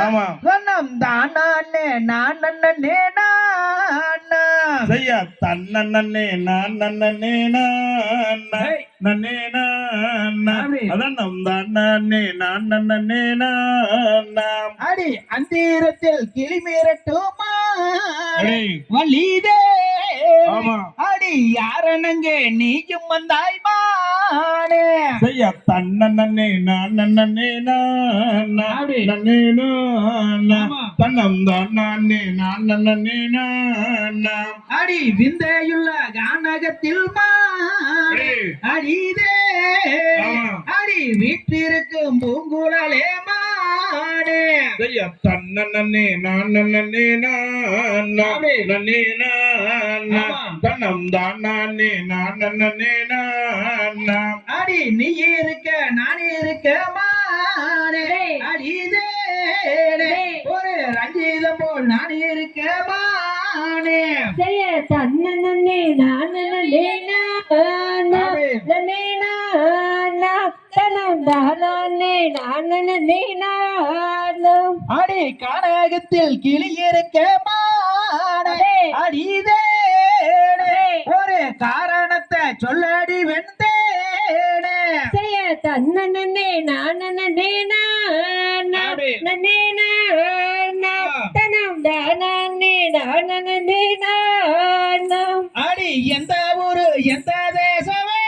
ஆமா நம் தானே நான் நன்னே செய்ய தன்னே நான் நன்னே நன்னே அதான் நம் தானே நான் நன்னே அடி அந்தீரத்தில் கிளி மீறட்டுமா வலிதே அடி யாரனங்க நீயும் வந்தாய் மானே செய்ய தன்னே நான் நன்னே நன்னே தன்னம் தானே நான் நன்னே அடி விந்தையுள்ள கானகத்தில் அடிதே அடி வீட்டிற்கும் பூங்குழலே மானே தன்னே நான் நன்னே நன்னே தன்னம் தானே நான் நன்னே அடி நீ இருக்க நான் இருக்க மானே அடிதே ஒரு ரஞ்சிதம் போல் நான் இருக்க மானே தன்னே நான் அடி கானகத்தில் கிளி இருக்க மானே அடிதே ஒரு காரணத்தை சொல்லடி வெந்தேனே தன்னே நான் அடி எந்த ஊரு எந்த தேசமே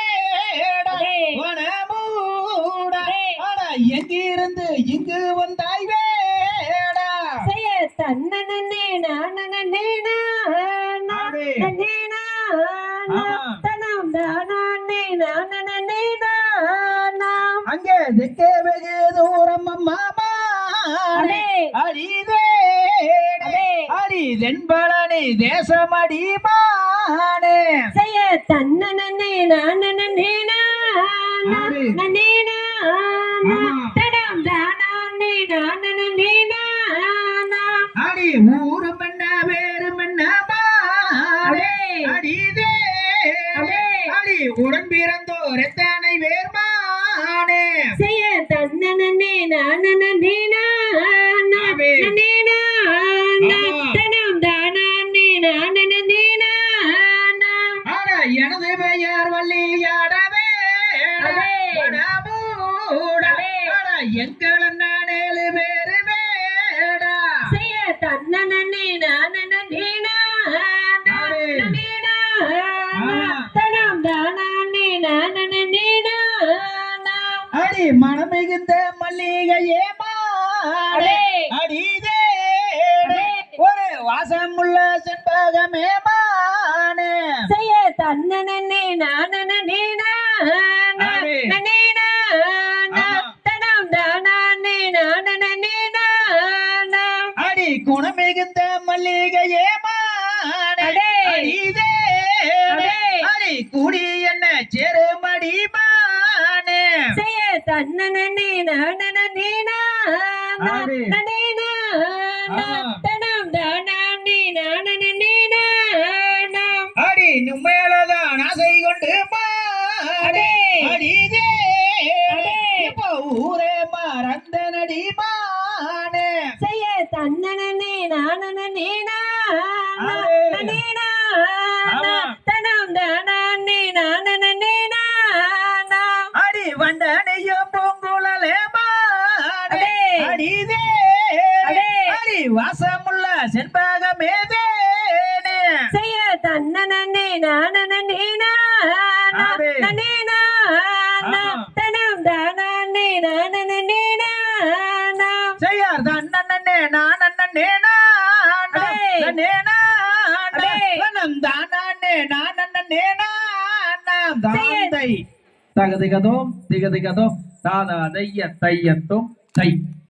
எங்கிருந்து இங்கு வந்தாய் வேடா தன்னே நான் அங்கே திக்கே வெகு தூரம் மாமா அடிதே அடி தென்பழனி தேசமடி மானே தன்னே நான் அடி ஊரு மன்ன வேறு மன்ன அடிதே அடி உடன் பிறந்தோர் எத்தனை வேர் மானே தன்னே நான் எனது பெயர் வள்ளியாடவே எங்கள் நானேழு பேரு வேடா தன்னே அடி மனமிகுந்த மல்லிகையே அடிதே ஒரு வாசமுள்ள செண்பகமே மானே தன்னே நான் அடி குணமிகுந்த மல்லிகையே அடிதே அடி கூடி என்ன செருமடி மானே தன்னே நான் அடி நும்மேலதான் ஆசை கொண்டு அடிதே இப்போ ஊரே மறந்த நடி மானே தன்னே நான் அடி வண்டனையும் பூங்குழலே அடிதே அடி வாசமுள்ள செண்பகமே தேனே தன்னே நான் செய்யார் தன்னே நான் நன்னே தாந்தை தகதிகதோம் திகதிகதோம் தாதா தைய தையத்தோம் தை